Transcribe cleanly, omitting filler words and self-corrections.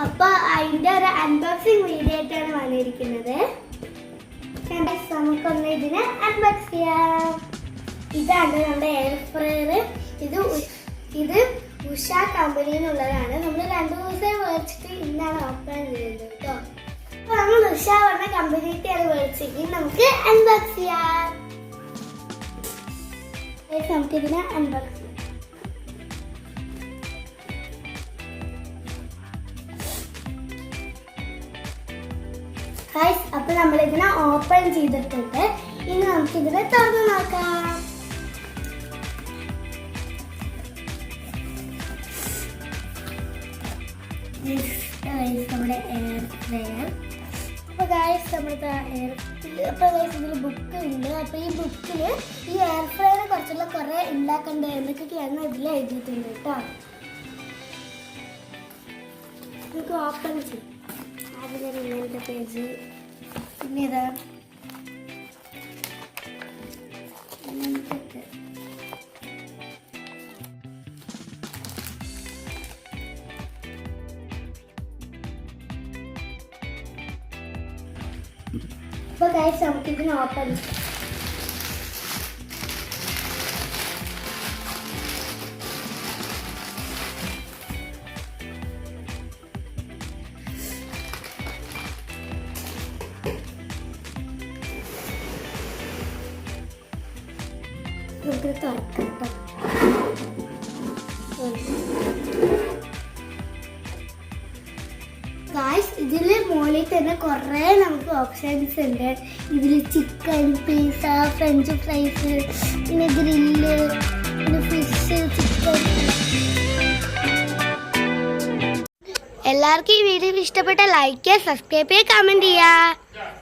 അപ്പോൾ അതിൻ്റെ ഒരു അൺബോക്സിങ് വീഡിയോ ആയിട്ടാണ് വന്നിരിക്കുന്നത്. നമുക്കൊന്ന് ഇതിനെ അൺബോക്സ് ചെയ്യാം. ഇതാണ് നമ്മുടെ എയർ ഫ്രയർ. ഇത് ഉഷ കമ്പനിയിൽ നിന്നുള്ളതാണ്. നമ്മൾ 2 ദിവസം മേടിച്ചിട്ട് ഇന്നാണ് ഓപ്പൺ ചെയ്യുന്നത് കേട്ടോ. അപ്പൊ നമ്മൾ ഉഷ പറഞ്ഞ കമ്പനിയിട്ടാണ് മേടിച്ചെങ്കിൽ നമുക്ക് അൺബോക്സ് ചെയ്യാം. നമുക്കിതിനെ അൺബോക്സ് ചെയ്യാം. അപ്പൊ നമ്മൾ ഇതിനെ ഓപ്പൺ ചെയ്തിട്ടുണ്ട്. ഇനി നമുക്കിതിനെ തുറന്നു നോക്കാം. നമ്മുടെ എയർ ഫ്രയർ. അപ്പോൾ ഗായ്സ് നമ്മുടെ ഇതിൽ ബുക്ക് ഉണ്ട്. അപ്പോൾ ഈ ബുക്കിൽ ഈ എയർ ഫ്രയർ കുറേ ഉണ്ടാക്കേണ്ട എന്തൊക്കെയാണ് ഇതിൽ എഴുതിയിട്ടുണ്ട് കേട്ടോ. നമുക്ക് ഓപ്പൺ ചെയ്യാം. ആദ്യം ഇങ്ങനത്തെ പേജ്, പിന്നെ ഇതാ ഇങ്ങനത്തെ. അപ്പോൾ ഗൈസ് നമുക്കിതിന് ഓപ്പൺ ചെയ്യാം. നമുക്ക് തുറക്കാം. ഗായ്സ് ഇതിൽ മുകളിൽ തന്നെ കുറേ നമുക്ക് ഓപ്ഷൻസ് ഉണ്ട്. ഇതിൽ ചിക്കൻ, പിസ്സ, ഫ്രഞ്ച് ഫ്രൈസ്, പിന്നെ ഗ്രില്ല്, പിന്നെ ഫിഷ്, ചിക്കൻ. എല്ലാവർക്കും ഈ വീഡിയോ ഇഷ്ടപ്പെട്ട ലൈക്ക് ചെയ്യുക, സബ്സ്ക്രൈബ് ചെയ്യുക, കമൻറ്റ് ചെയ്യുക.